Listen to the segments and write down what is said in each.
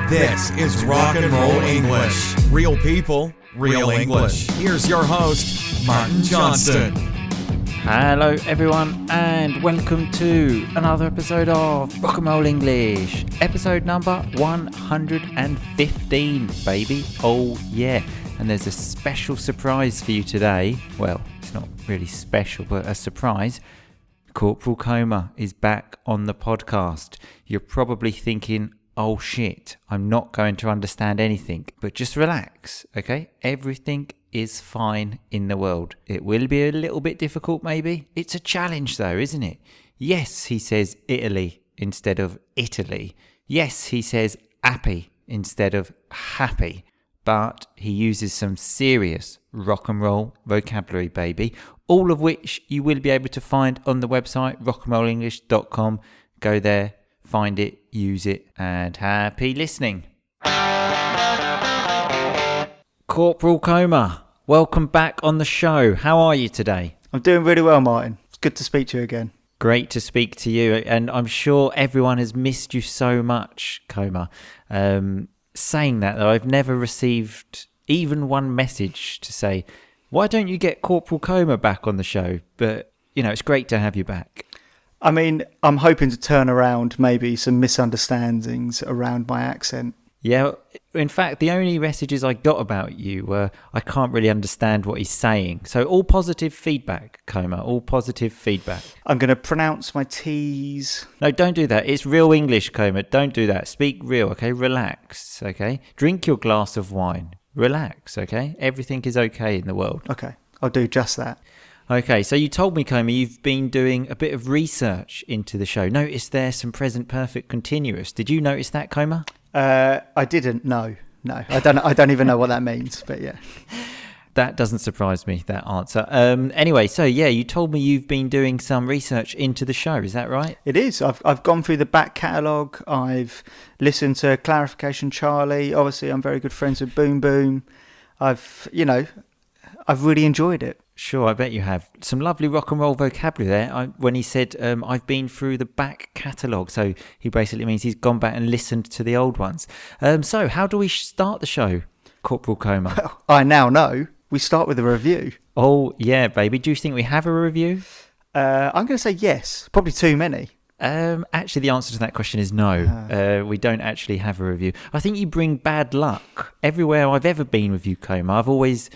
This is Rock and Roll English. Real people, real English. Here's your host, Martin Johnston. Hello everyone and welcome to another episode of Rock and Roll English. Episode number 115, baby. Oh yeah. And there's a special surprise for you today. Well, it's not really special, but a surprise. Corporal Coma is back on the podcast. You're probably thinking, oh shit, I'm not going to understand anything. But just relax, okay? Everything is fine in the world. It will be a little bit difficult maybe. It's a challenge though, isn't it? Yes, he says Italy instead of Italy. Yes, he says appy instead of happy. But he uses some serious rock and roll vocabulary, baby. All of which you will be able to find on the website rockandrollenglish.com. Go there, find it, use it, and happy listening. Corporal Coma, welcome back on the show. How are you today? I'm doing really well, Martin. It's good to speak to you again. Great to speak to you, and I'm sure everyone has missed you so much, Coma. Saying that, though, I've never received even one message to say, why don't you get Corporal Coma back on the show? But, you know, it's great to have you back. I mean, I'm hoping to turn around maybe some misunderstandings around my accent. Yeah, in fact, the only messages I got about you were, I can't really understand what he's saying. So all positive feedback, Coma, all positive feedback. I'm going to pronounce my T's. No, don't do that. It's real English, Coma. Don't do that. Speak real, okay? Relax, okay? Drink your glass of wine. Relax, okay? Everything is okay in the world. Okay, I'll do just that. Okay, so you told me, Coma, you've been doing a bit of research into the show. Notice there's some present perfect continuous. Did you notice that, Coma? I didn't. No. I don't even know what that means, but yeah. That doesn't surprise me, that answer. Anyway, so yeah, you told me you've been doing some research into the show. Is that right? It is. I've gone through the back catalogue. I've listened to Clarification Charlie. Obviously, I'm very good friends with Boom Boom. I've really enjoyed it. Sure, I bet you have. Some lovely rock and roll vocabulary there. When he said, I've been through the back catalogue. So he basically means he's gone back and listened to the old ones. So how do we start the show, Corporal Coma? Well, I now know. We start with a review. Oh, yeah, baby. Do you think we have a review? I'm going to say yes. Probably too many. Actually, the answer to that question is no. We don't actually have a review. I think you bring bad luck. Everywhere I've ever been with you, Coma, I've always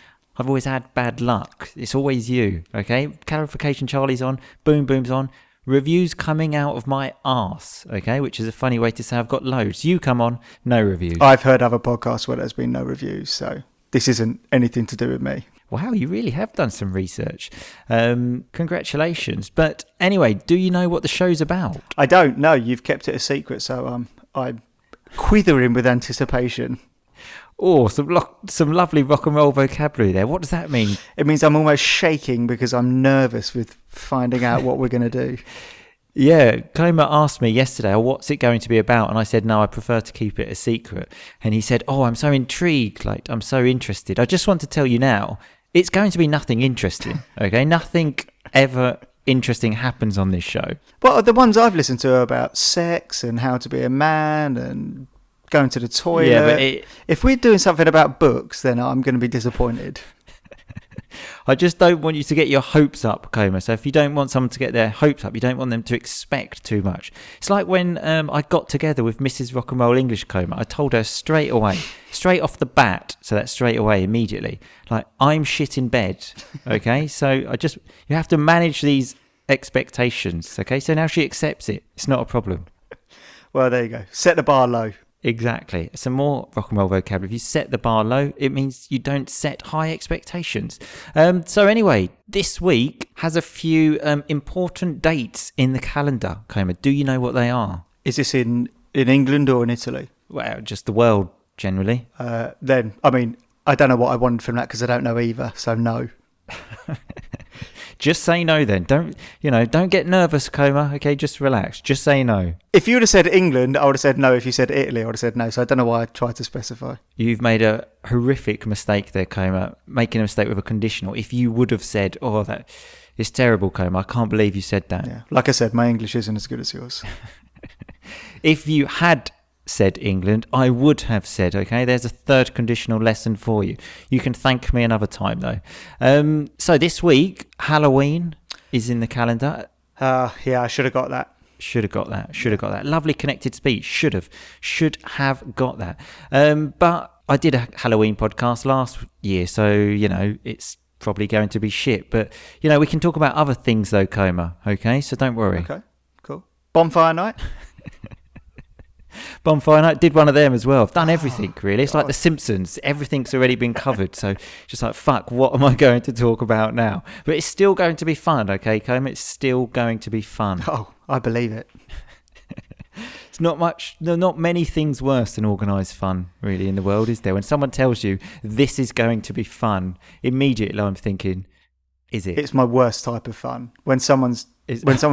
had bad luck. It's always you, okay? Clarification Charlie's on, Boom Boom's on, reviews coming out of my arse, okay? Which is a funny way to say I've got loads. You come on, no reviews. I've heard other podcasts where there's been no reviews, so this isn't anything to do with me. Wow, you really have done some research. Congratulations. But anyway, do you know what the show's about? I don't know. You've kept it a secret, so I'm quivering with anticipation. Oh, some lovely rock and roll vocabulary there. What does that mean? It means I'm almost shaking because I'm nervous with finding out what we're going to do. Yeah, Coma asked me yesterday, what's it going to be about? And I said, no, I prefer to keep it a secret. And he said, oh, I'm so intrigued. Like, I'm so interested. I just want to tell you now, it's going to be nothing interesting, okay? Nothing ever interesting happens on this show. Well, the ones I've listened to are about sex and how to be a man and going to the toilet. Yeah, but if we're doing something about books, then I'm going to be disappointed. I just don't want you to get your hopes up, Coma. So if you don't want someone to get their hopes up, you don't want them to expect too much. It's like when I got together with Mrs. Rock and Roll English, Coma. I told her straight away, straight off the bat, so that's straight away, immediately, like, I'm shit in bed, okay? So you have to manage these expectations, okay? So now she accepts it. It's not a problem. Well, there you go. Set the bar low. Exactly. Some more rock and roll vocabulary. If you set the bar low, it means you don't set high expectations. So anyway, this week has a few important dates in the calendar, Coma. Do you know what they are? Is this in England or in Italy? Well, just the world, generally. Then, I mean, I don't know what I wanted from that because I don't know either, so no. Just say no then. Don't get nervous, Coma. Okay, just relax. Just say no. If you would have said England, I would have said no. If you said Italy, I would have said no. So I don't know why I tried to specify. You've made a horrific mistake there, Coma, making a mistake with a conditional. If you would have said, oh, that is terrible, Coma. I can't believe you said that. Yeah. Like I said, my English isn't as good as yours. If you had said England, I would have said, okay? There's a third conditional lesson for you. You can thank me another time, though. So this week, Halloween is in the calendar. Yeah, I should have got that. Should have got that. Lovely connected speech. Should have got that. But I did a Halloween podcast last year, so, it's probably going to be shit. But, we can talk about other things, though, Coma, okay? So don't worry. Okay, cool. Bonfire night? Bonfire night, did one of them as well. I've done everything, really. It's like The Simpsons. Everything's already been covered. So just like, fuck, what am I going to talk about now? But it's still going to be fun, okay, Coma? It's still going to be fun. Oh, I believe it. It's not many things worse than organised fun, really, in the world, is there? When someone tells you this is going to be fun, immediately I'm thinking, is it? It's my worst type of fun. When someone's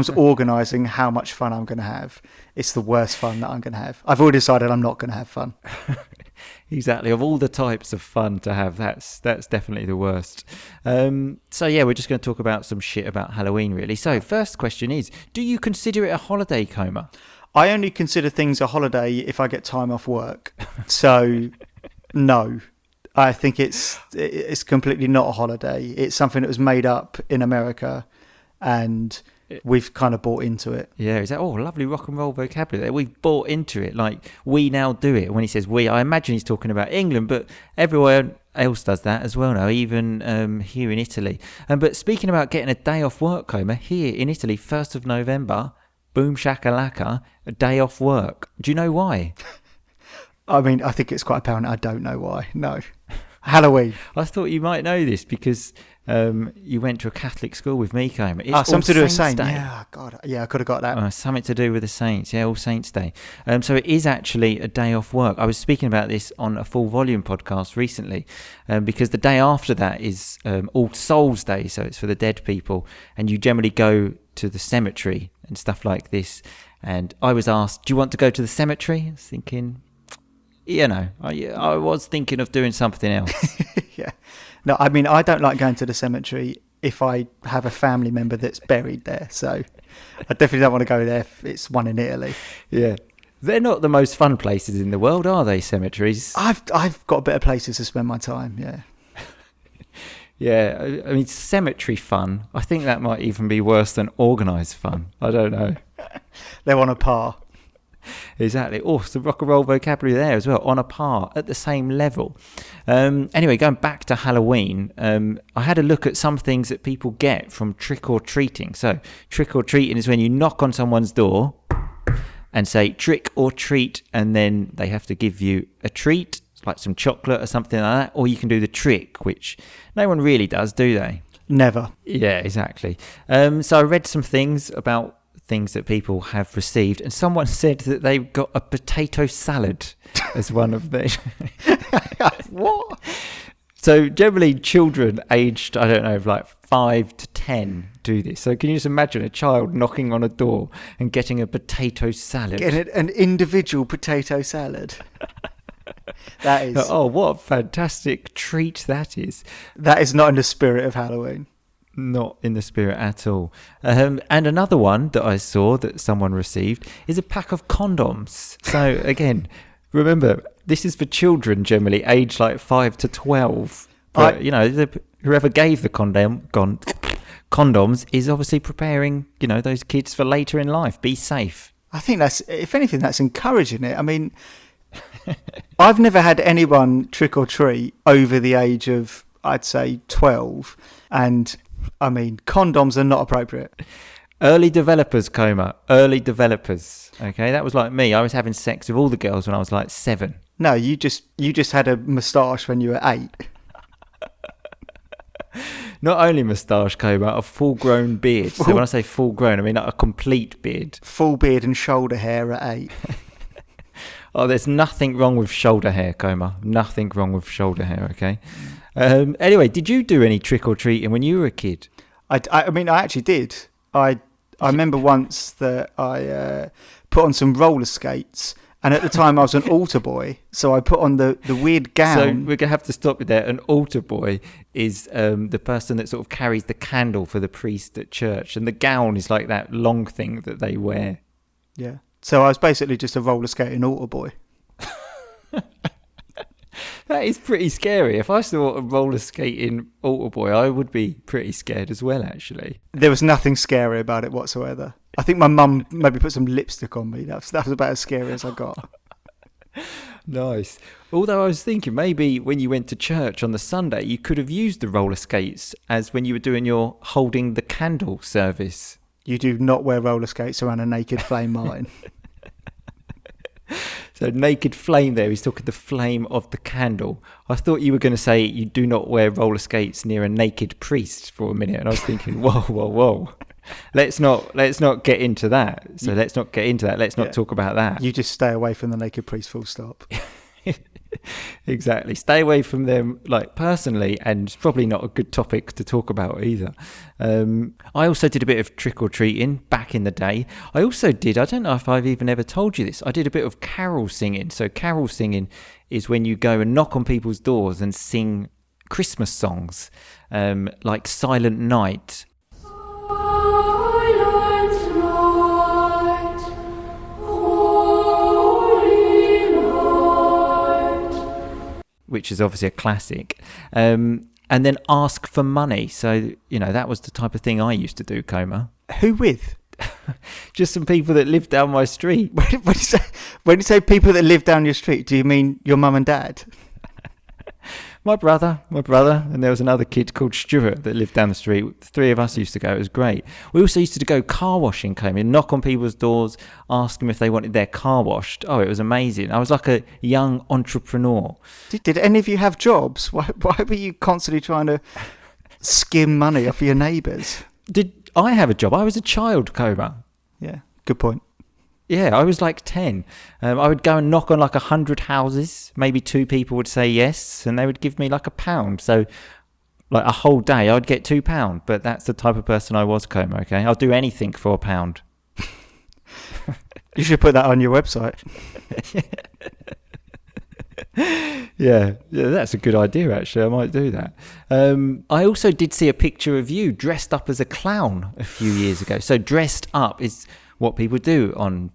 organising how much fun I'm going to have, it's the worst fun that I'm going to have. I've already decided I'm not going to have fun. Exactly. Of all the types of fun to have, that's definitely the worst. So yeah, we're just going to talk about some shit about Halloween, really. So first question is, do you consider it a holiday, Coma? I only consider things a holiday if I get time off work. So no. I think it's completely not a holiday. It's something that was made up in America, and we've kind of bought into it. Yeah, is that lovely rock and roll vocabulary there? We've bought into it, like we now do it. When he says we, I imagine he's talking about England, but everywhere else does that as well now, even here in Italy. But speaking about getting a day off work, Coma, here in Italy, 1st of November, boom shakalaka, a day off work. Do you know why? I mean, I think it's quite apparent. I don't know why. No. Halloween. I thought you might know this because you went to a Catholic school with me, Coma. It's something to do with Saints. Yeah, God. Yeah, I could have got that. Something to do with the Saints. Yeah, All Saints Day. So it is actually a day off work. I was speaking about this on a Full Volume podcast recently because the day after that is All Souls Day. So it's for the dead people. And you generally go to the cemetery and stuff like this. And I was asked, do you want to go to the cemetery? I was thinking, I was thinking of doing something else. Yeah. No, I mean, I don't like going to the cemetery if I have a family member that's buried there. So I definitely don't want to go there if it's one in Italy. Yeah. They're not the most fun places in the world, are they, cemeteries? I've got better places to spend my time, yeah. Yeah, I mean, cemetery fun, I think that might even be worse than organised fun. I don't know. They're on a par. Exactly. Some rock and roll vocabulary there as well, on a par, at the same level. Anyway, going back to Halloween, I had a look at some things that people get from trick-or-treating. So trick-or-treating is when you knock on someone's door and say trick or treat, and then they have to give you a treat, like some chocolate or something like that, or you can do the trick, which no one really does, do they? Never. Yeah, exactly. So I read some things about things that people have received, and someone said that they got a potato salad as one of the What? So generally children aged, I don't know, like 5 to 10 do this. So can you just imagine a child knocking on a door and getting a potato salad? Getting an individual potato salad. That is... what a fantastic treat that is. That is not in the spirit of Halloween. Not in the spirit at all. And another one that I saw that someone received is a pack of condoms. So again, remember, this is for children generally aged like 5 to 12. But, whoever gave the condoms is obviously preparing, those kids for later in life. Be safe. I think that's, if anything, that's encouraging it. I mean, I've never had anyone trick or treat over the age of, I'd say, 12. And I mean, condoms are not appropriate. Early developers, Coma. Early developers. Okay, that was like me. I was having sex with all the girls when I was like 7. No, you just had a moustache when you were 8. Not only moustache, Coma, a full-grown beard. So when I say full-grown, I mean like a complete beard. Full beard and shoulder hair at 8. Oh, there's nothing wrong with shoulder hair, Coma. Nothing wrong with shoulder hair, okay? Anyway, did you do any trick-or-treating when you were a kid? I mean, I actually did. I remember once that I put on some roller skates, and at the time I was an altar boy, so I put on the weird gown. So we're going to have to stop you there. An altar boy is the person that sort of carries the candle for the priest at church, and the gown is like that long thing that they wear. Yeah. So I was basically just a roller skating altar boy. That is pretty scary. If I saw a roller skating altar boy, I would be pretty scared as well, actually. There was nothing scary about it whatsoever. I think my mum maybe put some lipstick on me. That was about as scary as I got. Nice. Although I was thinking maybe when you went to church on the Sunday, you could have used the roller skates as when you were doing your holding the candle service. You do not wear roller skates around a naked flame, Martin. So naked flame there, he's talking the flame of the candle. I thought you were going to say you do not wear roller skates near a naked priest for a minute. And I was thinking, whoa. Let's not get into that. So let's not get into that. Let's not talk about that. You just stay away from the naked priest, full stop. Exactly. Stay away from them, like, personally, and it's probably not a good topic to talk about either. I also did a bit of trick-or-treating back in the day. I also did, I don't know if I've even ever told you this, I did a bit of carol singing. So carol singing is when you go and knock on people's doors and sing Christmas songs, like Silent Night. Which is obviously a classic. And then ask for money. So, that was the type of thing I used to do, Coma. Who with? Just some people that lived down my street. When you say people that live down your street, do you mean your mum and dad? My brother, and there was another kid called Stuart that lived down the street. The three of us used to go. It was great. We also used to go car washing, Coma, knock on people's doors, ask them if they wanted their car washed. Oh, it was amazing. I was like a young entrepreneur. Did any of you have jobs? Why were you constantly trying to skim money off your neighbours? Did I have a job? I was a child, Coma. Yeah, good point. Yeah, I was like 10. I would go and knock on like 100 houses. Maybe 2 people would say yes, and they would give me like £1. So like a whole day, I'd get £2. But that's the type of person I was, Coma, okay? I'll do anything for £1. You should put that on your website. Yeah, that's a good idea, actually. I might do that. I also did see a picture of you dressed up as a clown a few years ago. So dressed up is what people do on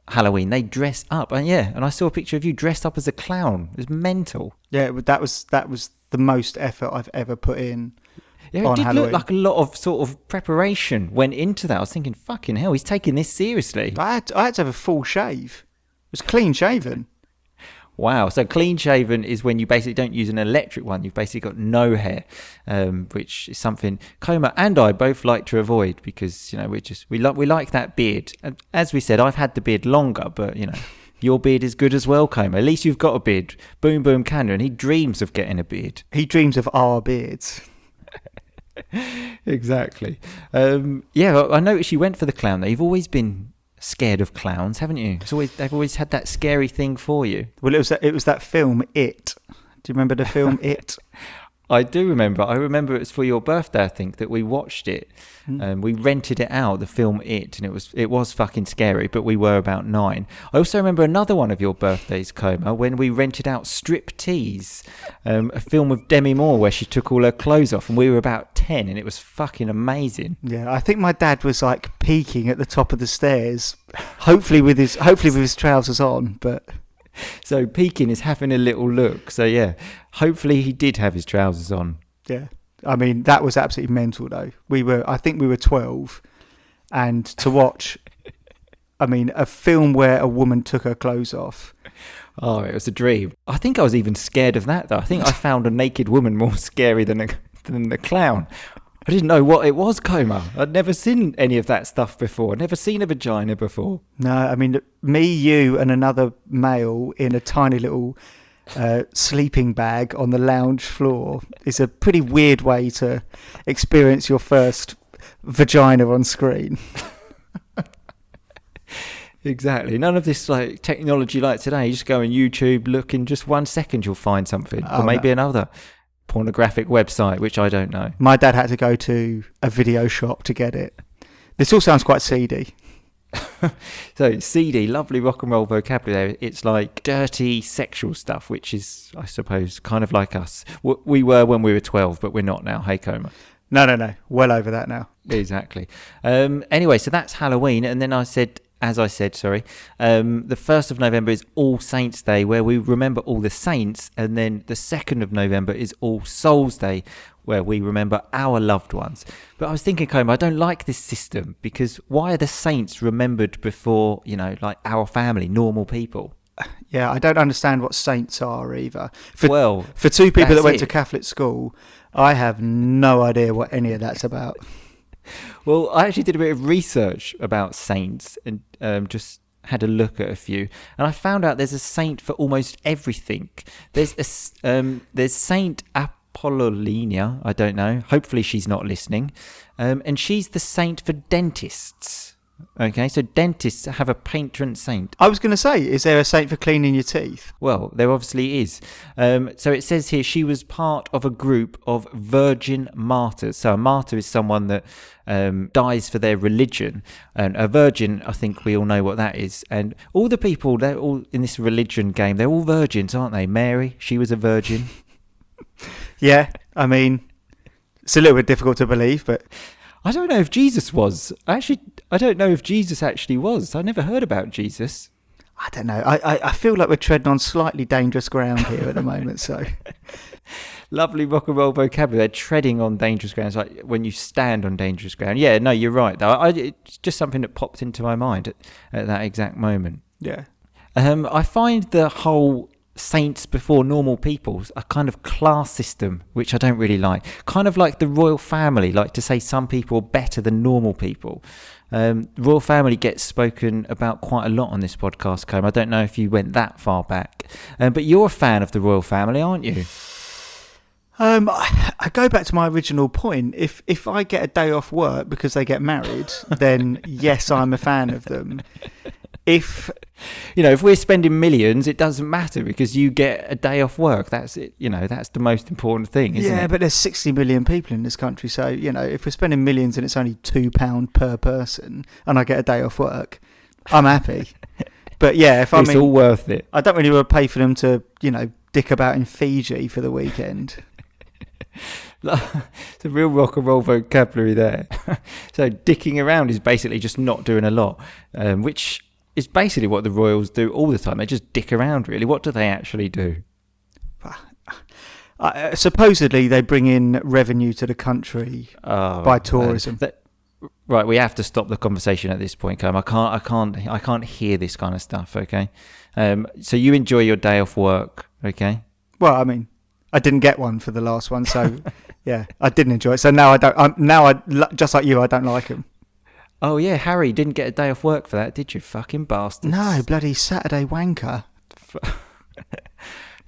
Halloween. They dress up. And I saw a picture of you dressed up as a clown. It was mental. Yeah, that was the most effort I've ever put in. Yeah, it did Halloween. Look like a lot of sort of preparation went into that. I was thinking, fucking hell, he's taking this seriously. I had to have a full shave. It was clean shaven. Wow. So clean shaven is when you basically don't use an electric one. You've basically got no hair, which is something Coma and I both like to avoid because, we like that beard. And as we said, I've had the beard longer, but, your beard is good as well, Coma. At least you've got a beard. Boom, boom, Canada. And he dreams of getting a beard. He dreams of our beards. Exactly. I noticed you went for the clown though. You've always been scared of clowns, haven't you? They've always had that scary thing for you. Well, it was that film It. Do you remember the film It? I do remember. I remember it was for your birthday, I think, that we watched it. We rented it out, the film It, and it was fucking scary, but we were about 9. I also remember another one of your birthdays, Coma, when we rented out Striptease, a film with Demi Moore where she took all her clothes off, and we were about 10, and it was fucking amazing. Yeah, I think my dad was like peeking at the top of the stairs, hopefully with his trousers on, but... So peeking is having a little look. So yeah, hopefully he did have his trousers on. Yeah, I mean that was absolutely mental though. I think we were 12, and to watch, a film where a woman took her clothes off. Oh, it was a dream. I think I was even scared of that though. I think I found a naked woman more scary than the clown. I didn't know what it was, Coma. I'd never seen any of that stuff before. I'd never seen a vagina before. No, me, you, and another male in a tiny little sleeping bag on the lounge floor is a pretty weird way to experience your first vagina on screen. Exactly. None of this like technology like today. You just go on YouTube, look, in just 1 second you'll find something. Or maybe another pornographic website, which I don't know. My dad had to go to a video shop to get it. This all sounds quite seedy. So seedy, lovely rock and roll vocabulary. It's like dirty sexual stuff, which is, I suppose, kind of like us. We were when we were 12, but we're not now. Hey, Coma. No. Well over that now. Exactly. Anyway, so that's Halloween. And then I said, as I said, sorry. The 1st of November is All Saints Day, where we remember all the saints. And then the 2nd of November is All Souls Day, where we remember our loved ones. But I was thinking, Combe, I don't like this system, because why are the saints remembered before, like our family, normal people? Yeah, I don't understand what saints are either. For two people that's that went to it. Catholic school, I have no idea what any of that's about. Well, I actually did a bit of research about saints and just had a look at a few, and I found out there's a saint for almost everything. There's Saint Apollonia. I don't know. Hopefully she's not listening. And she's the saint for dentists. Okay, so dentists have a patron saint. I was going to say, is there a saint for cleaning your teeth? Well, there obviously is. So it says here she was part of a group of virgin martyrs. So a martyr is someone that dies for their religion. And a virgin, I think we all know what that is. And all the people, they're all in this religion game, they're all virgins, aren't they? Mary, she was a virgin. Yeah, I mean, it's a little bit difficult to believe, but... I don't know if Jesus was. I don't know if Jesus actually was. I never heard about Jesus. I don't know. I feel like we're treading on slightly dangerous ground here at the moment. So, lovely rock and roll vocabulary. They're treading on dangerous ground. It's like when you stand on dangerous ground. Yeah, no, you're right. Though it's just something that popped into my mind at that exact moment. Yeah. I find the whole saints before normal people a kind of class system, which I don't really like. Kind of like the royal family, like to say some people are better than normal people. Royal family gets spoken about quite a lot on this podcast, Combe. I don't know if you went that far back, but you're a fan of the royal family, aren't you? I go back to my original point. If I get a day off work because they get married, then yes, I'm a fan of them. If we're spending millions, it doesn't matter because you get a day off work. That's it. That's the most important thing, isn't it? Yeah, but there's 60 million people in this country. So, if we're spending millions and it's only £2 per person and I get a day off work, I'm happy. But yeah, it's all worth it. I don't really want to pay for them to, dick about in Fiji for the weekend. It's a real rock and roll vocabulary there. So dicking around is basically just not doing a lot, which is basically what the royals do all the time. They just dick around, really. What do they actually do? Supposedly they bring in revenue to the country by tourism. Right, we have to stop the conversation at this point, Combe. I can't hear this kind of stuff. Okay, so you enjoy your day off work, okay? Well, I mean, I didn't get one for the last one, so yeah, I didn't enjoy it. So now I don't. Just like you, I don't like them. Oh yeah, Harry didn't get a day off work for that, did you? Fucking bastards. No, bloody Saturday wanker.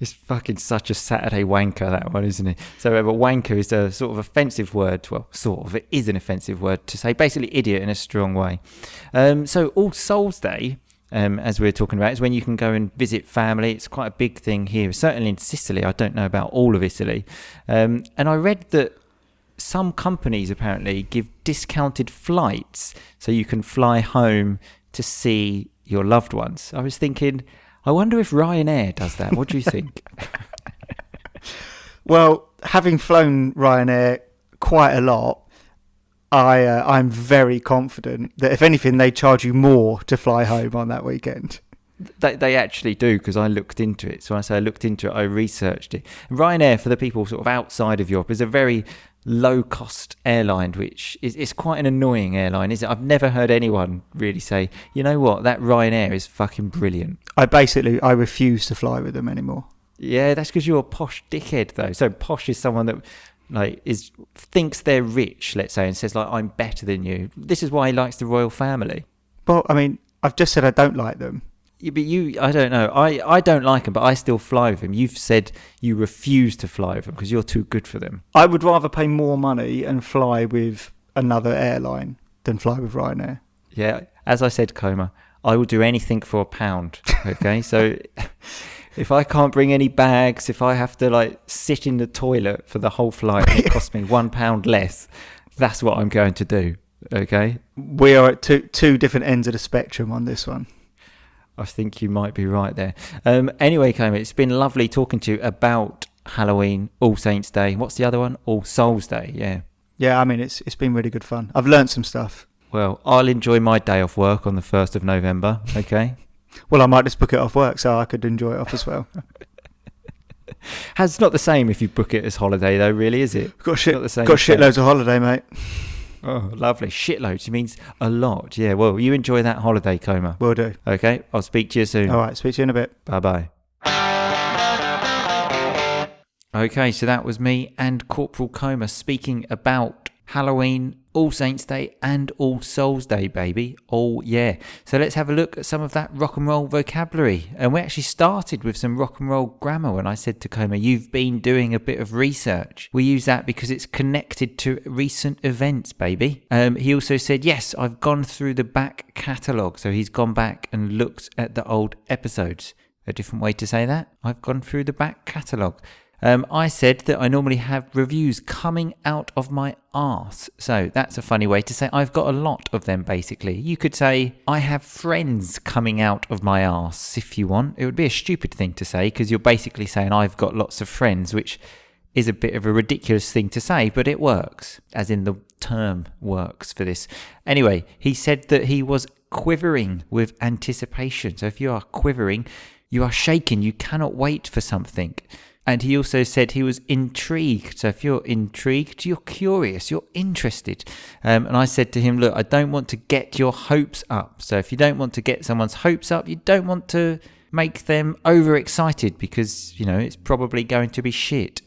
It's fucking such a Saturday wanker, that one, isn't it? So a wanker is a sort of offensive word. Well, sort of. It is an offensive word to say. Basically, idiot in a strong way. So All Souls Day, as we were talking about, is when you can go and visit family. It's quite a big thing here, certainly in Sicily. I don't know about all of Italy. And I read that some companies apparently give discounted flights so you can fly home to see your loved ones. I was thinking, I wonder if Ryanair does that. What do you think? Well, having flown Ryanair quite a lot, I'm very confident that if anything, they charge you more to fly home on that weekend. They actually do, because I looked into it. So when I say I looked into it, I researched it. Ryanair, for the people sort of outside of Europe, is a very low-cost airline, which is quite an annoying airline, isn't it? I've never heard anyone really say, you know what, that Ryanair is fucking brilliant. I refuse to fly with them anymore. Yeah, that's because you're a posh dickhead, though. So posh is someone that thinks they're rich, let's say, and says, I'm better than you. This is why he likes the royal family. Well, I mean, I've just said I don't like them. Yeah, but I don't know. I don't like them, but I still fly with them. You've said you refuse to fly with them because you're too good for them. I would rather pay more money and fly with another airline than fly with Ryanair. Yeah, as I said, Coma, I will do anything for £1. Okay, so if I can't bring any bags, if I have to sit in the toilet for the whole flight, and it costs me £1 less. That's what I'm going to do. Okay, we are at two different ends of the spectrum on this one. I think you might be right there. Anyway, Coma, it's been lovely talking to you about Halloween, All Saints Day. What's the other one? All Souls Day, yeah. Yeah, I mean, it's been really good fun. I've learned some stuff. Well, I'll enjoy my day off work on the 1st of November, okay? Well, I might just book it off work so I could enjoy it off as well. It's not the same if you book it as holiday, though, really, is it? Got shitloads of holiday, mate. Oh, lovely. Shitloads. It means a lot. Yeah, well, you enjoy that holiday, Coma. Will do. Okay, I'll speak to you soon. All right, speak to you in a bit. Bye-bye. Okay, so that was me and Corporal Coma speaking about Halloween, All Saints Day and All Souls Day, baby. Oh, yeah. So let's have a look at some of that rock and roll vocabulary. And we actually started with some rock and roll grammar when I said to Coma, you've been doing a bit of research. We use that because it's connected to recent events, baby. He also said, yes, I've gone through the back catalogue. So he's gone back and looked at the old episodes. A different way to say that? I've gone through the back catalogue. I said that I normally have reviews coming out of my arse. So that's a funny way to say I've got a lot of them, basically. You could say I have friends coming out of my arse if you want. It would be a stupid thing to say because you're basically saying I've got lots of friends, which is a bit of a ridiculous thing to say, but it works, as in the term works for this. Anyway, he said that he was quivering with anticipation. So if you are quivering, you are shaking. You cannot wait for something. And he also said he was intrigued. So if you're intrigued, you're curious, you're interested. And I said to him, look, I don't want to get your hopes up. So if you don't want to get someone's hopes up, you don't want to make them overexcited because, you know, it's probably going to be shit.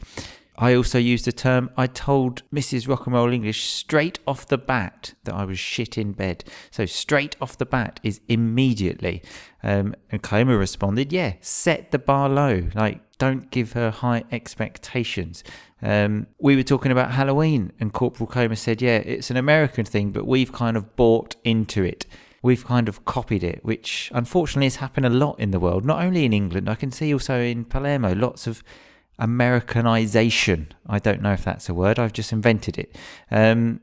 I also used the term, I told Mrs. Rock and Roll English straight off the bat that I was shit in bed. So straight off the bat is immediately. And Coma responded, yeah, set the bar low. Like, don't give her high expectations. We were talking about Halloween and Corporal Coma said, yeah, it's an American thing, but we've kind of bought into it. We've kind of copied it, which unfortunately has happened a lot in the world, not only in England. I can see also in Palermo, lots of Americanization. I don't know if that's a word. I've just invented it.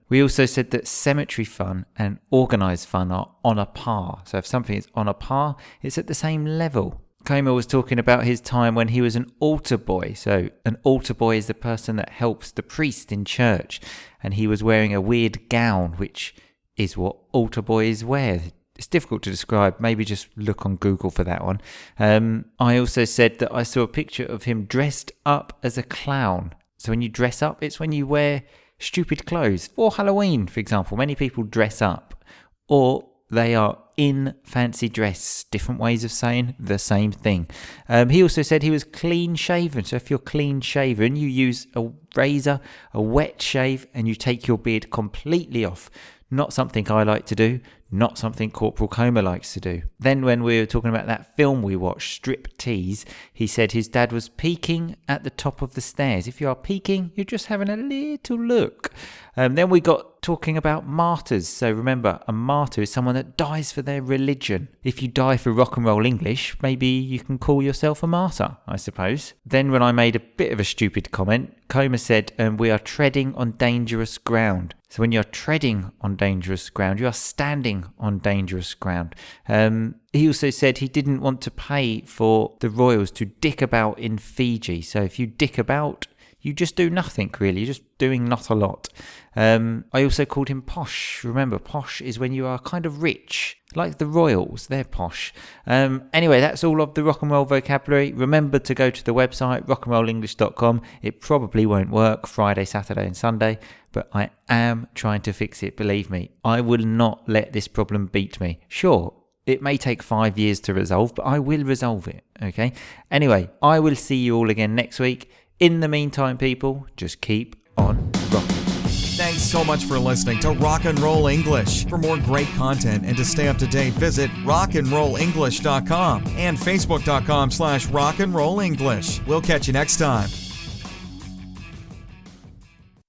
We also said that cemetery fun and organised fun are on a par. So if something is on a par, it's at the same level. Coma was talking about his time when he was an altar boy. So an altar boy is the person that helps the priest in church. And he was wearing a weird gown, which is what altar boys wear. It's difficult to describe. Maybe just look on Google for that one. I also said that I saw a picture of him dressed up as a clown. So when you dress up, it's when you wear stupid clothes. For Halloween, for example, many people dress up. Or they are in fancy dress. Different ways of saying the same thing. He also said he was clean shaven. So if you're clean shaven, you use a razor, a wet shave, and you take your beard completely off. Not something I like to do, not something Corporal Coma likes to do. Then when we were talking about that film we watched, Striptease, he said his dad was peeking at the top of the stairs. If you are peeking, you're just having a little look. Then we got talking about martyrs. So remember, a martyr is someone that dies for their religion. If you die for rock and roll English, maybe you can call yourself a martyr, I suppose. Then when I made a bit of a stupid comment, Coma said, we are treading on dangerous ground. So when you're treading on dangerous ground, you are standing on dangerous ground. He also said he didn't want to pay for the royals to dick about in Fiji. So if you dick about, you just do nothing really. You're just doing not a lot. I also called him posh. Remember, posh is when you are kind of rich. Like the royals, they're posh. Anyway, that's all of the rock and roll vocabulary. Remember to go to the website, rockandrollenglish.com. It probably won't work Friday, Saturday and Sunday, but I am trying to fix it, believe me. I will not let this problem beat me. Sure, it may take 5 years to resolve, but I will resolve it, okay? Anyway, I will see you all again next week. In the meantime, people, just keep on rocking. Thanks so much for listening to Rock and Roll English. For more great content and to stay up to date, visit rockandrollenglish.com and facebook.com/rockandrollenglish. We'll catch you next time.